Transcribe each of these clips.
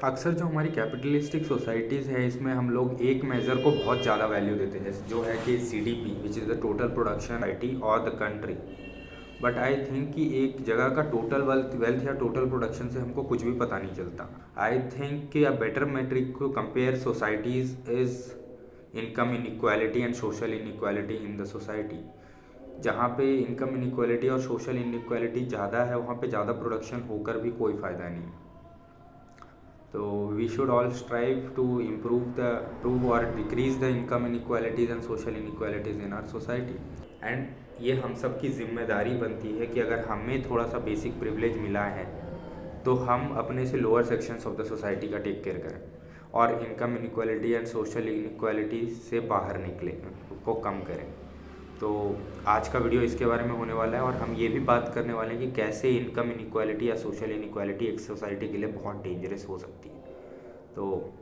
अक्सर जो हमारी कैपिटलिस्टिक सोसाइटीज़ है इसमें हम लोग एक मेज़र को बहुत ज़्यादा वैल्यू देते हैं, जैसे जो है कि CDP which is the total production आईटी और the country. But I think कि एक जगह का टोटल वेल्थ या टोटल प्रोडक्शन से हमको कुछ भी पता नहीं चलता। आई थिंक कि अ बेटर मेट्रिक को compare societies is income inequality and social inequality in the society. जहाँ पे इनकम इनइक्वालिटी और सोशल इनइक्वालिटी ज़्यादा है वहाँ पे ज़्यादा प्रोडक्शन होकर भी कोई फ़ायदा नहीं है। तो we should all strive to improve or decrease the income inequalities and social inequalities in our society. And ये हम सब की जिम्मेदारी बनती है कि अगर हमें थोड़ा सा बेसिक प्रिविलेज मिला है तो हम अपने से lower sections of the society का टेक केयर करें और income inequality and social inequality से बाहर निकले, को कम करें। तो आज का वीडियो इसके बारे में होने वाला है और हम ये भी बात करने वाले हैं कि कैसे इनकम इनइक्वालिटी या सोशल इनइक्वालिटी एक सोसाइटी के लिए बहुत डेंजरस हो सकती है। तो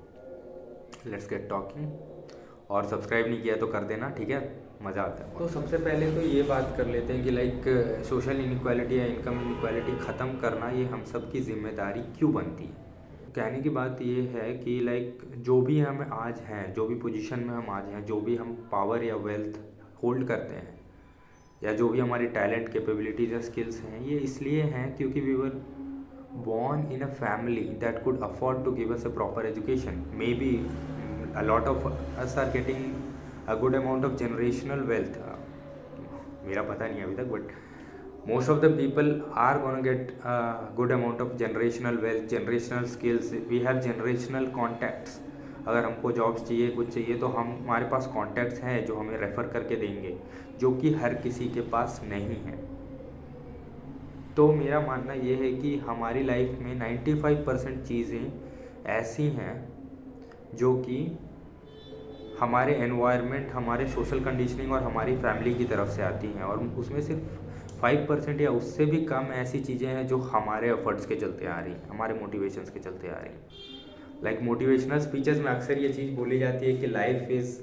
लेट्स गेट टॉकिंग। और सब्सक्राइब नहीं किया तो कर देना, ठीक है, मज़ा आता है। तो सबसे पहले तो ये बात कर लेते हैं कि लाइक सोशल इनइक्वालिटी या इनकम इनइक्वालिटी ख़त्म करना ये हम सब की जिम्मेदारी क्यों बनती है। कहने की बात ये है कि लाइक जो भी हम आज हैं, जो भी पोजीशन में हम आज हैं, जो भी हम पावर या वेल्थ होल्ड करते हैं या जो भी हमारी टैलेंट कैपेबिलिटीज़ या स्किल्स हैं, ये इसलिए हैं क्योंकि we were born in a family that could afford to give us a proper education. Maybe a lot of us are getting a good amount of generational wealth. मेरा पता नहीं अभी तक, but most of the people are gonna get a good amount of generational wealth, generational skills. We have generational contacts. अगर हमको jobs चाहिए, कुछ चाहिए, तो हमारे पास कॉन्टैक्ट्स हैं जो हमें रेफ़र करके देंगे, जो कि हर किसी के पास नहीं है। तो मेरा मानना ये है कि हमारी लाइफ में 95% चीज़ें ऐसी हैं जो कि हमारे एनवायरनमेंट, हमारे सोशल कंडीशनिंग और हमारी फैमिली की तरफ से आती हैं, और उसमें सिर्फ 5% या उससे भी कम ऐसी चीज़ें हैं जो हमारे एफर्ट्स के चलते आ रही हैं, हमारे मोटिवेशंस के चलते आ रही हैं। लाइक मोटिवेशनल स्पीचेस में अक्सर ये चीज़ बोली जाती है कि life is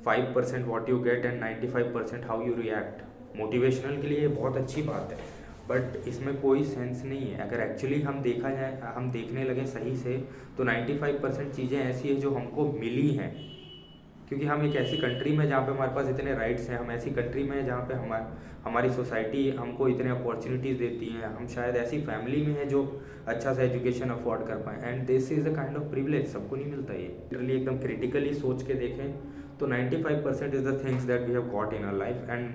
5% what you get and 95% how you react. Motivational के लिए ये बहुत अच्छी बात है, बट इसमें कोई सेंस नहीं है। अगर एक्चुअली हम देखने लगे सही से, तो 95% चीज़ें ऐसी है जो हमको मिली हैं, क्योंकि हम एक ऐसी कंट्री में जहाँ पे हमारे पास इतने राइट्स हैं, हम ऐसी कंट्री में हैं जहाँ पे हमारी सोसाइटी हमको इतने अपॉर्चुनिटीज़ देती हैं, हम शायद ऐसी फैमिली में हैं जो अच्छा सा एजुकेशन अफोर्ड कर पाएँ, and this is a kind of privilege. सबको नहीं मिलता ये। लिटरली एकदम क्रिटिकली सोच के देखें तो 95% is the things that we have got in our life, and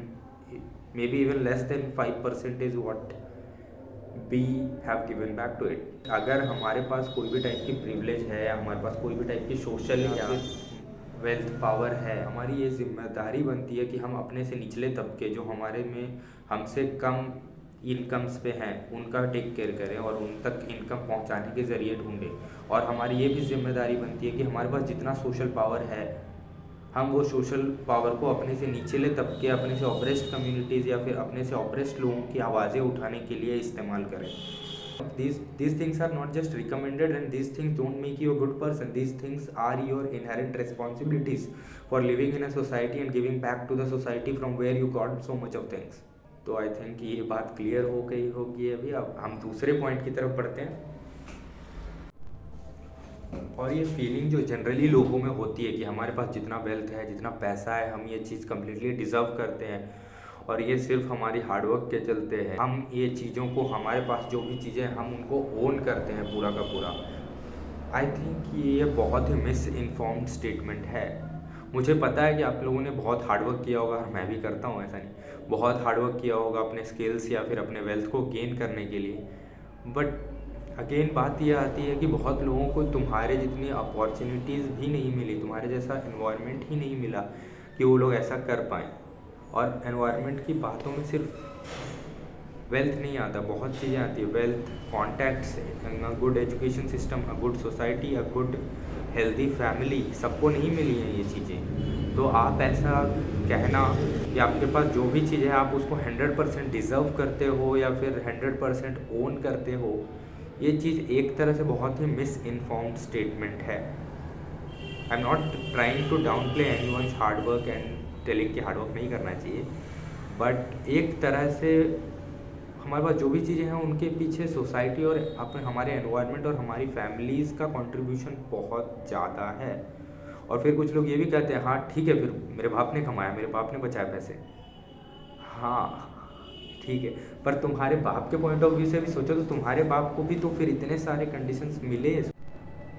maybe even less than 5% is what we have given back to it. अगर हमारे पास कोई भी टाइप की प्रिविलेज है या हमारे पास कोई भी टाइप की सोशल या वेल्थ पावर है, हमारी ये जिम्मेदारी बनती है कि हम अपने से निचले तबके जो हमारे में हमसे कम इनकम्स पे हैं उनका टेक केयर करें और उन तक इनकम पहुंचाने के ज़रिए ढूंढें। और हमारी ये भी जिम्मेदारी बनती है कि हमारे पास जितना सोशल पावर है, हम वो सोशल पावर को अपने से निचले तबके, अपने से ऑप्रेस्ड कम्युनिटीज़ या फिर अपने से ऑप्रेस्ड लोगों की आवाज़ें उठाने के लिए इस्तेमाल करें। These things are not just recommended, and these things don't make you a good person. These things are your inherent responsibilities for living in a society and giving back to the society from where you got so much of things. तो I think ये बात clear हो गई होगी। अभी अब हम दूसरे पॉइंट की तरफ बढ़ते हैं। और ये फीलिंग जो जनरली लोगों में होती है कि हमारे पास जितना वेल्थ है, जितना पैसा है, हम ये चीज़ कम्प्लीटली डिज़र्व करते हैं और ये सिर्फ हमारी हार्डवर्क के चलते हैं। हम ये चीज़ों को, हमारे पास जो भी चीज़ें हम उनको ओन करते हैं पूरा का पूरा। आई थिंक ये बहुत ही मिस इन्फॉर्म्ड स्टेटमेंट है। मुझे पता है कि आप लोगों ने बहुत हार्डवर्क किया होगा, मैं भी करता हूँ, ऐसा नहीं, बहुत हार्डवर्क किया होगा अपने स्किल्स या फिर अपने वेल्थ को गेन करने के लिए। बट अगेन बात ये आती है कि बहुत लोगों को तुम्हारे जितनी अपॉर्चुनिटीज़ भी नहीं मिली, तुम्हारे जैसा एनवायरनमेंट ही नहीं मिला कि वो लोग ऐसा कर पाएँ। और एनवायरनमेंट की बातों में सिर्फ वेल्थ नहीं आता, बहुत चीज़ें आती है। Wealth, contacts, good education system, a good society, a good healthy family, सबको नहीं मिली हैं ये चीज़ें। तो आप ऐसा कहना कि आपके पास जो भी चीज़ है आप उसको 100% डिज़र्व करते हो या फिर 100% ओन करते हो, ये चीज़ एक तरह से बहुत ही मिस इन्फॉर्म्ड स्टेटमेंट है। I am not trying to downplay any one's hard work and telling कि हार्ड वर्क नहीं करना चाहिए, बट एक तरह से हमारे पास जो भी चीज़ें हैं उनके पीछे सोसाइटी और अपने हमारे एनवायरनमेंट और हमारी फैमिलीज़ का कंट्रीब्यूशन बहुत ज़्यादा है। और फिर कुछ लोग ये भी कहते हैं, हाँ ठीक है, फिर मेरे बाप ने कमाया, मेरे बाप ने बचाए पैसे। हाँ ठीक है, पर तुम्हारे बाप के पॉइंट ऑफ व्यू से भी सोचो तो तुम्हारे बाप को भी तो फिर इतने सारे कंडीशंस मिले।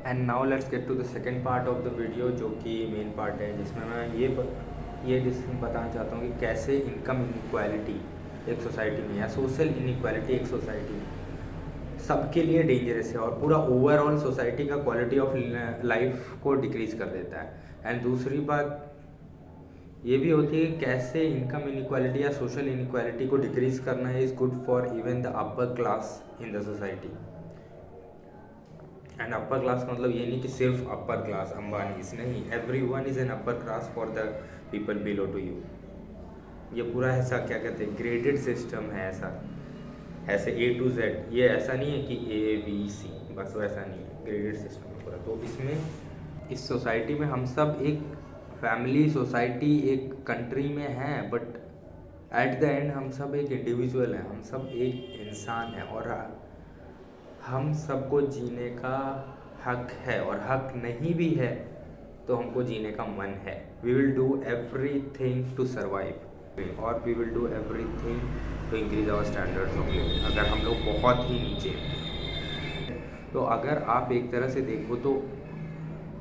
And now let's get to the second part of the video, जो कि मेन पार्ट है, जिसमें मैं ये बताना चाहता हूँ कि कैसे इनकम इनइक्वालिटी एक सोसाइटी में या सोशल इनइक्वालिटी एक सोसाइटी में सबके लिए डेंजरस है और पूरा ओवरऑल सोसाइटी का क्वालिटी ऑफ लाइफ को डिक्रीज कर देता है। एंड दूसरी बात ये भी होती है कि कैसे इनकम इनइक्वालिटी या सोशल इनइक्वालिटी को डिक्रीज करना is good for even the upper class in the society. And upper class मतलब ये नहीं कि सिर्फ अपर क्लास अंबानीज, नहीं, everyone is an upper class for the people below to you. ये पूरा ऐसा क्या कहते हैं ग्रेडेड सिस्टम है, ऐसे A to Z, ये ऐसा नहीं है कि ABC, बस वैसा नहीं है, ग्रेडेड सिस्टम है पूरा। तो इसमें इस सोसाइटी में हम सब एक फैमिली सोसाइटी एक कंट्री में हैं, बट एट द एंड हम सब एक इंडिविजुअल हैं, हम सब एक इंसान हैं और हम सबको जीने का हक है। और हक नहीं भी है तो हमको जीने का मन है। We will do everything to survive और we will do everything to increase our standards of living. अगर हम लोग बहुत ही नीचे हैं तो अगर आप एक तरह से देखो तो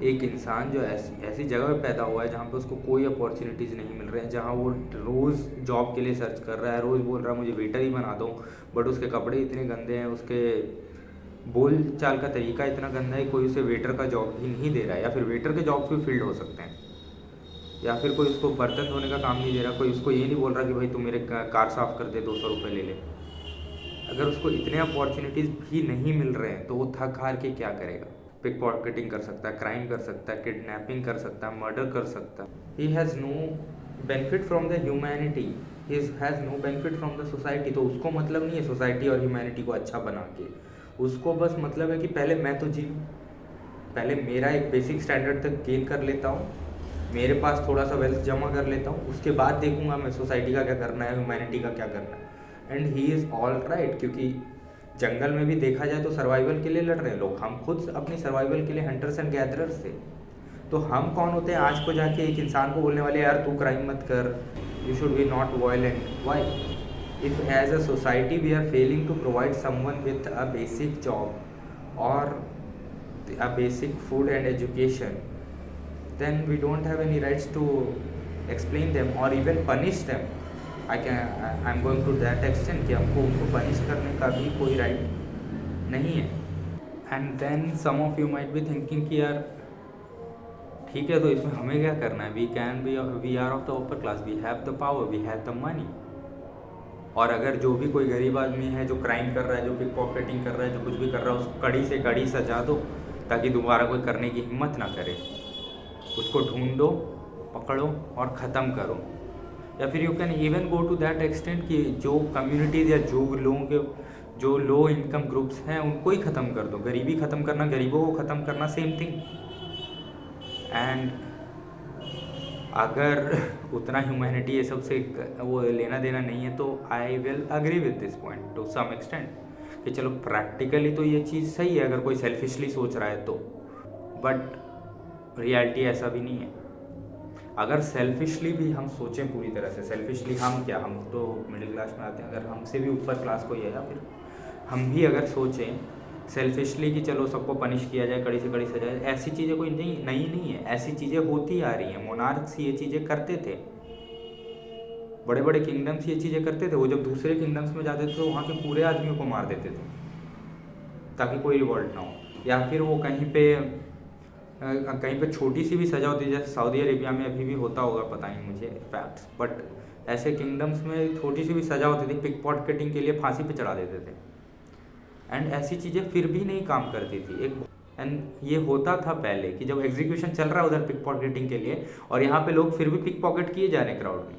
एक इंसान जो ऐसी जगह पे पैदा हुआ है जहाँ पे उसको कोई अपॉर्चुनिटीज़ नहीं मिल रहे हैं, जहाँ वो रोज़ जॉब के लिए सर्च कर रहा है, रोज़ बोल रहा है मुझे वेटर ही बना दो, बट उसके कपड़े इतने गंदे हैं, उसके बोल चाल का तरीका इतना गंदा है, कोई उसे वेटर का जॉब भी नहीं दे रहा है, या फिर वेटर के जॉब्स भी फील्ड हो सकते हैं, या फिर कोई उसको बर्तन धोने का काम नहीं दे रहा, कोई उसको ये नहीं बोल रहा कि भाई तू मेरे कार साफ़ कर दे, 200 रुपये ले ले। अगर उसको इतने अपॉर्चुनिटीज़ भी नहीं मिल रहे हैं तो वो थक हार के क्या करेगा? पिक पॉकेटिंग कर सकता है, क्राइम कर सकता है, किडनैपिंग कर सकता है, मर्डर कर सकता है। He has no benefit from the humanity, he has no benefit from the society. तो उसको मतलब नहीं है सोसाइटी और ह्यूमैनिटी को अच्छा बना के, उसको बस मतलब है कि पहले मैं तो जीऊँ, पहले मेरा एक बेसिक स्टैंडर्ड तक गेन कर लेता हूँ, मेरे पास थोड़ा सा वेल्थ जमा कर लेता हूँ, उसके बाद देखूंगा मैं सोसाइटी का क्या करना है, ह्यूमैनिटी का क्या करना है। And he is all right, क्योंकि जंगल में भी देखा जाए तो सर्वाइवल के लिए लड़ रहे हैं लोग, हम खुद अपनी सर्वाइवल के लिए हंटर्स एंड गैदरर्स थे। तो हम कौन होते हैं आज को जाके एक इंसान को बोलने वाले यार तू क्राइम मत कर, you should be not violent. Why? If as a society we are failing to provide someone with a basic job or a basic food and education, then we don't have any rights to explain them or even punish them. I'm going to that extent कि हमको उनको punish करने का भी कोई right नहीं है। And then some of you might be thinking कि यार ठीक है तो इसमें हमें क्या करना है? We are of the upper class, we have the power, we have the money। और अगर जो भी कोई गरीब आदमी है जो क्राइम कर रहा है, जो पिक पॉकेटिंग कर रहा है, जो कुछ भी कर रहा है, उसको कड़ी से कड़ी सजा दो ताकि दोबारा कोई करने की हिम्मत ना करे। उसको ढूंढो, पकड़ो और ख़त्म करो। या फिर you can even go to that extent कि जो कम्युनिटीज़ या जो लोगों के जो लो इनकम ग्रुप्स हैं उनको ही ख़त्म कर दो। गरीबी ख़त्म करना, गरीबों को ख़त्म करना, सेम थिंग। एंड अगर उतना ह्यूमैनिटी ये सब से वो लेना देना नहीं है तो I will agree with this point to some extent कि चलो प्रैक्टिकली तो ये चीज़ सही है अगर कोई सेल्फिशली सोच रहा है तो, बट रियलिटी ऐसा भी नहीं है। अगर सेल्फिशली भी हम सोचें पूरी तरह से, सेल्फिशली हम क्या, हम तो मिडिल क्लास में आते हैं, अगर हमसे भी ऊपर क्लास कोई है या फिर हम भी अगर सोचें सेल्फिशली कि चलो सबको पनिश किया जाए, कड़ी से कड़ी सजा, ऐसी चीज़ें कोई नहीं है, ऐसी चीज़ें होती आ रही हैं। मोनार्क्स ये चीज़ें करते थे, बड़े बड़े किंगडम्स ये चीज़ें करते थे। वो जब दूसरे किंगडम्स में जाते थे तो वहाँ के पूरे आदमियों को मार देते थे ताकि कोई रिवॉल्ट ना हो, या फिर वो कहीं पे छोटी सी भी सज़ा होती है, जैसे सऊदी अरेबिया में अभी भी होता होगा, पता नहीं मुझे फैक्ट्स, बट ऐसे किंगडम्स में छोटी सी भी सज़ा होती थी, पिक पॉकेटिंग के लिए फांसी पे चढ़ा देते थे। एंड ऐसी चीज़ें फिर भी नहीं काम करती थी। एंड ये होता था पहले कि जब एग्जीक्यूशन चल रहा है उधर पिक पॉकेटिंग के लिए, और यहाँ पे लोग फिर भी पिक पॉकेट किए जा रहे हैं क्राउड में,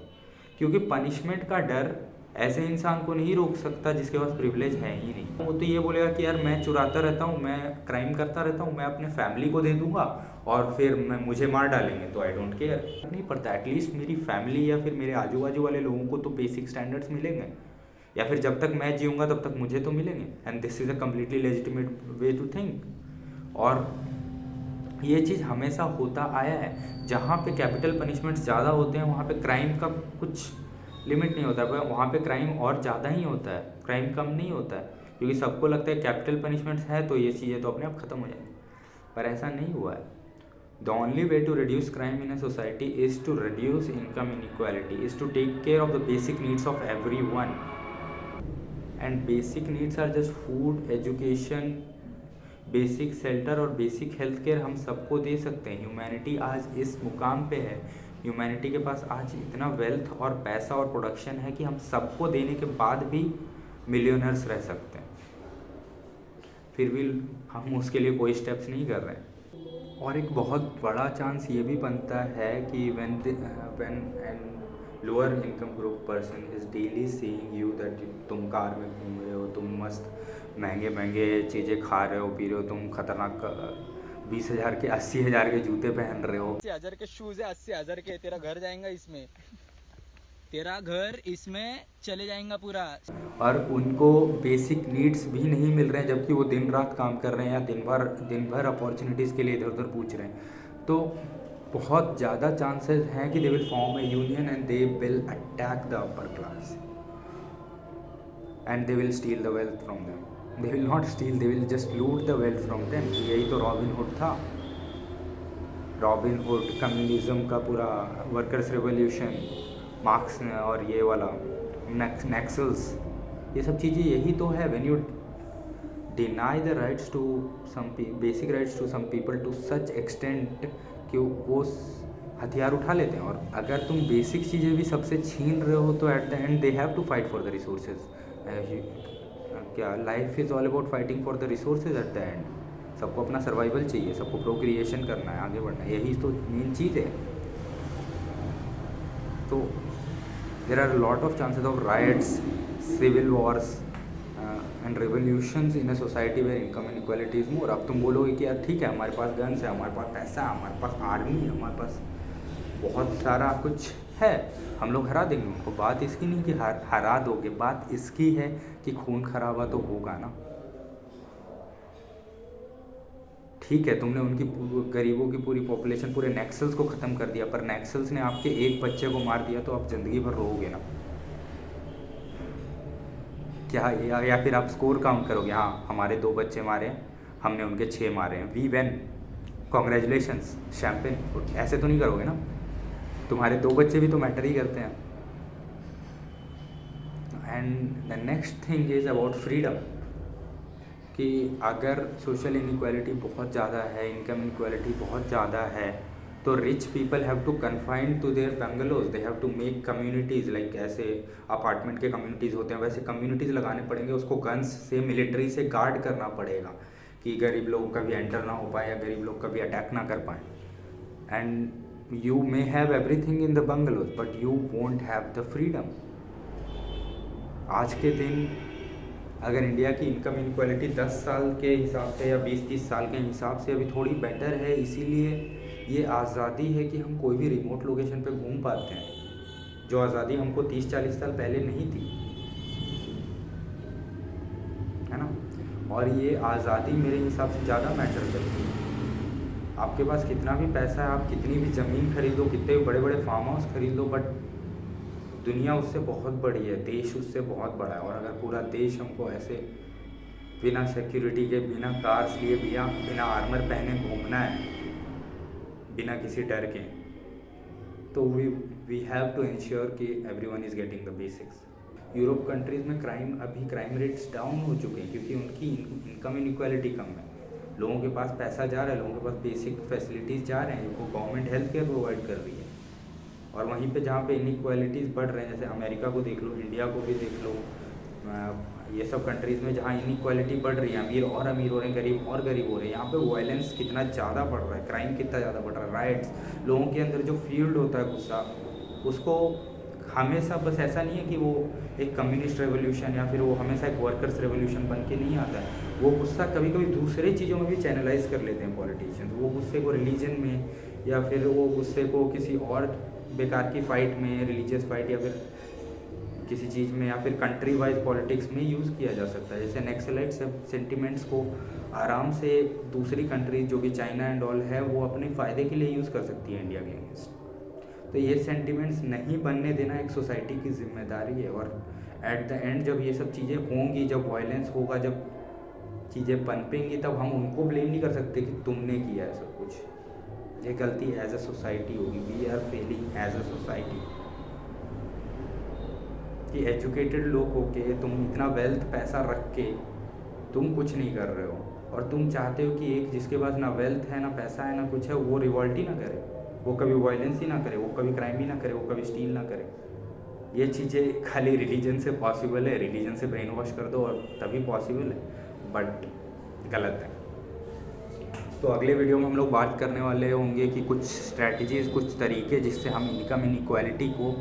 क्योंकि पनिशमेंट का डर ऐसे इंसान को नहीं रोक सकता जिसके पास प्रिविलेज है ही नहीं। वो तो ये बोलेगा कि यार मैं चुराता रहता हूँ, मैं क्राइम करता रहता हूँ, मैं अपने फैमिली को दे दूंगा और फिर मुझे मार डालेंगे तो आई डोंट केयर। नहीं पड़ता, एटलीस्ट मेरी फैमिली या फिर मेरे आजू बाजू वाले लोगों को तो बेसिक स्टैंडर्ड्स मिलेंगे। या फिर जब तक मैं जीऊँगा तब तक मुझे तो मिलेंगे, and this is a completely legitimate way to think. और ये चीज़ हमेशा होता आया है, जहाँ पे कैपिटल पनिशमेंट्स ज़्यादा होते हैं वहाँ पे क्राइम का कुछ लिमिट नहीं होता है, वहाँ पे क्राइम और ज़्यादा ही होता है, क्राइम कम नहीं होता है, क्योंकि सबको लगता है कैपिटल पनिशमेंट्स है तो ये चीज़ें तो अपने आप ख़त्म हो जाएंगी, पर ऐसा नहीं हुआ है। The only way to reduce crime in a society is to reduce income inequality, is to take care of the basic needs of every one, and basic needs are just food, education, basic shelter और basic health care हम सबको दे सकते हैं। Humanity आज इस मुकाम पे है, ह्यूमैनिटी के पास आज इतना वेल्थ और पैसा और प्रोडक्शन है कि हम सबको देने के बाद भी मिलियनर्स रह सकते हैं, फिर भी हम उसके लिए कोई स्टेप्स नहीं कर रहे हैं। और एक बहुत बड़ा चांस ये भी बनता है कि when an lower income group person is daily seeing you that तुम कार में घूम रहे हो, तुम मस्त महंगे महंगे चीज़ें खा रहे हो, पी रहे हो, तुम खतरनाक 20,000 के 80,000 के जूते पहन रहे हो, 80,000 के शूज है, 80,000 के, तेरा घर जाएगा इसमें, तेरा घर इसमें चले जाएगा पूरा। और उनको बेसिक नीड्स भी नहीं मिल रहे हैं, जबकि वो दिन रात काम कर रहे हैं या दिन भर अपॉर्चुनिटीज़ के लिए इधर उधर पूछ रहे हैं। तो बहुत ज़्यादा चांसेस हैं कि they will form A union and they will attack the upper class and they will still the wealth from them. They will not steel, they will just लूट द वेल्थ फ्रॉम देम। यही तो robin hood था, robin hood communism का पूरा workers revolution, marks और ये वाला नैक्सल्स, ये सब चीज़ें यही तो है। When you deny the rights to some basic rights to some people to such extent कि वो हथियार उठा लेते हैं। और अगर तुम बेसिक चीज़ें भी सबसे छीन रहे हो तो at the end they have to fight for the resources. क्या life is all about fighting for the resources at the end. सबको अपना सर्वाइवल चाहिए, सबको प्रोक्रिएशन करना है, आगे बढ़ना है, यही तो मेन चीज़ है। तो there are lot of chances of riots, civil wars and revolutions in a society where income inequality is more. अब तुम बोलोगे कि यार ठीक है, हमारे पास गन्स है, हमारे पास पैसा है, हमारे पास आर्मी है, हमारे पास बहुत सारा कुछ है, हम लोग हरा देंगे उनको। बात इसकी नहीं कि हरा दोगे, बात इसकी है कि खून खराबा तो होगा ना। ठीक है, तुमने उनकी गरीबों की पूरी पॉपुलेशन, पूरे नैक्सल्स को ख़त्म कर दिया, पर नैक्सल्स ने आपके एक बच्चे को मार दिया तो आप ज़िंदगी भर रोओगे ना क्या? या फिर आप स्कोर काउंट करोगे, हाँ हमारे 2 बच्चे मारे हैं, हमने उनके 6 मारे हैं, वी वेन, कॉन्ग्रेचुलेशंस, शैम्पेन। ऐसे तो नहीं करोगे ना, तुम्हारे 2 बच्चे भी तो मैटर ही करते हैं। And the next thing is about freedom, कि अगर सोशल इनइक्वालिटी बहुत ज़्यादा है, इनकम इनइक्वालिटी बहुत ज़्यादा है, तो rich people have to confine to their bungalows, they have to make communities, like ऐसे अपार्टमेंट के कम्युनिटीज़ होते हैं वैसे कम्युनिटीज़ लगाने पड़ेंगे। उसको गन्स से, मिलिट्री से गार्ड करना पड़ेगा कि गरीब लोग कभी एंटर ना हो पाए या गरीब लोग कभी अटैक ना कर पाएँ। And you may have everything in the bungalows but you won't have the freedom. आज के दिन अगर इंडिया की इनकम इनक्वालिटी 10 साल के हिसाब से या 20-30 साल के हिसाब से अभी थोड़ी बेटर है, इसीलिए ये आज़ादी है कि हम कोई भी रिमोट लोकेशन पे घूम पाते हैं, जो आज़ादी हमको 30-40 साल पहले नहीं थी, है ना। और ये आज़ादी मेरे हिसाब से ज़्यादा मैटर करती है। आपके पास कितना भी पैसा है, आप कितनी भी ज़मीन खरीदो, कितने भी बड़े बड़े फार्म हाउस खरीद लो, बट दुनिया उससे बहुत बड़ी है, देश उससे बहुत बड़ा है। और अगर पूरा देश हमको ऐसे बिना सिक्योरिटी के, बिना कार्स लिए, बिना आर्मर पहने घूमना है, बिना किसी डर के, तो वी हैव टू इंश्योर कि everyone is getting the basics. Europe countries में क्राइम रेट्स डाउन हो चुके हैं क्योंकि उनकी इनकम इनइक्वालिटी कम है, लोगों के पास पैसा जा रहा है, लोगों के पास बेसिक फैसिलिटीज़ जा रहे हैं, उनको गवर्नमेंट हेल्थ केयर प्रोवाइड कर रही है। और वहीं पे जहाँ पे इनइक्वालिटीज़ बढ़ रहे हैं, जैसे अमेरिका को देख लो, इंडिया को भी देख लो, ये सब कंट्रीज़ में जहाँ इनइक्वालिटी बढ़ रही है, अमीर और अमीर हो रहे हैं, गरीब और गरीब हो रहे हैं, यहाँ पे वायलेंस कितना ज़्यादा बढ़ रहा है, क्राइम कितना ज़्यादा बढ़ रहा है, राइट्स, लोगों के अंदर जो फील्ड होता है गुस्सा, उसको हमेशा बस ऐसा नहीं है कि वो एक कम्युनिस्ट रेवोल्यूशन या फिर वो हमेशा एक वर्कर्स रेवोल्यूशन बन के नहीं आता है। वो गुस्सा कभी कभी दूसरे चीज़ों में भी चैनलाइज कर लेते हैं पॉलिटिशियंस। वो गुस्से को रिलीजन में या फिर वो गुस्से को किसी और बेकार की फ़ाइट में, रिलीजियस फाइट या फिर किसी चीज़ में, या फिर कंट्री वाइज पॉलिटिक्स में यूज़ किया जा सकता है। जैसे नक्सलाइट सेंटिमेंट्स को आराम से दूसरी कंट्री जो कि चाइना एंड ऑल है वो अपने फ़ायदे के लिए यूज़ कर सकती है इंडिया के अगेंस्ट। तो ये सेंटिमेंट्स नहीं बनने देना एक सोसाइटी की जिम्मेदारी है। और एट द एंड जब ये सब चीज़ें होंगी, जब वायलेंस होगा, जब चीज़ें पनपेंगी, तब हम उनको ब्लेम नहीं कर सकते कि तुमने किया है सब कुछ। ये गलती एज अ सोसाइटी होगी। We are failing as a society कि एजुकेटेड लोग होके तुम इतना वेल्थ पैसा रख के तुम कुछ नहीं कर रहे हो, और तुम चाहते हो कि एक जिसके पास ना वेल्थ है, ना पैसा है, ना कुछ है, वो रिवॉल्ट ही ना करे, वो कभी वायलेंस ही ना करे, वो कभी क्राइम ही ना करे, वो कभी स्टील ना करे। ये चीज़ें खाली रिलीजन से पॉसिबल है। रिलीजन से ब्रेन वॉश कर दो और तभी पॉसिबल है, बट गलत है। तो अगले वीडियो में हम लोग बात करने वाले होंगे कि कुछ स्ट्रैटेजीज़, कुछ तरीके जिससे हम इनकम इनइक्वालिटी को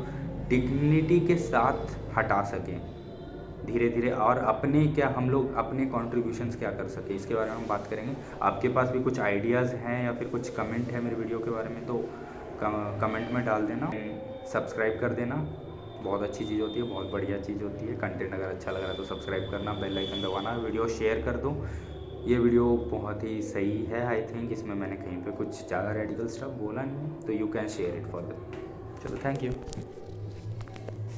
डिग्निटी के साथ हटा सकें धीरे धीरे, और अपने क्या हम लोग अपने कॉन्ट्रीब्यूशंस क्या कर सकें, इसके बारे में हम बात करेंगे। आपके पास भी कुछ आइडियाज़ हैं या फिर कुछ कमेंट है मेरे वीडियो के बारे में, तो कमेंट में डाल देना। सब्सक्राइब कर देना, बहुत अच्छी चीज़ होती है, बहुत बढ़िया चीज़ होती है। कंटेंट अगर अच्छा लग रहा है तो सब्सक्राइब करना, बेल आइकन दबाना, वीडियो शेयर कर दो। ये वीडियो बहुत ही सही है, आई थिंक इसमें मैंने कहीं पे कुछ ज़्यादा रेडिकल स्टफ बोला नहीं, तो you can share it for the. चलो, थैंक यू।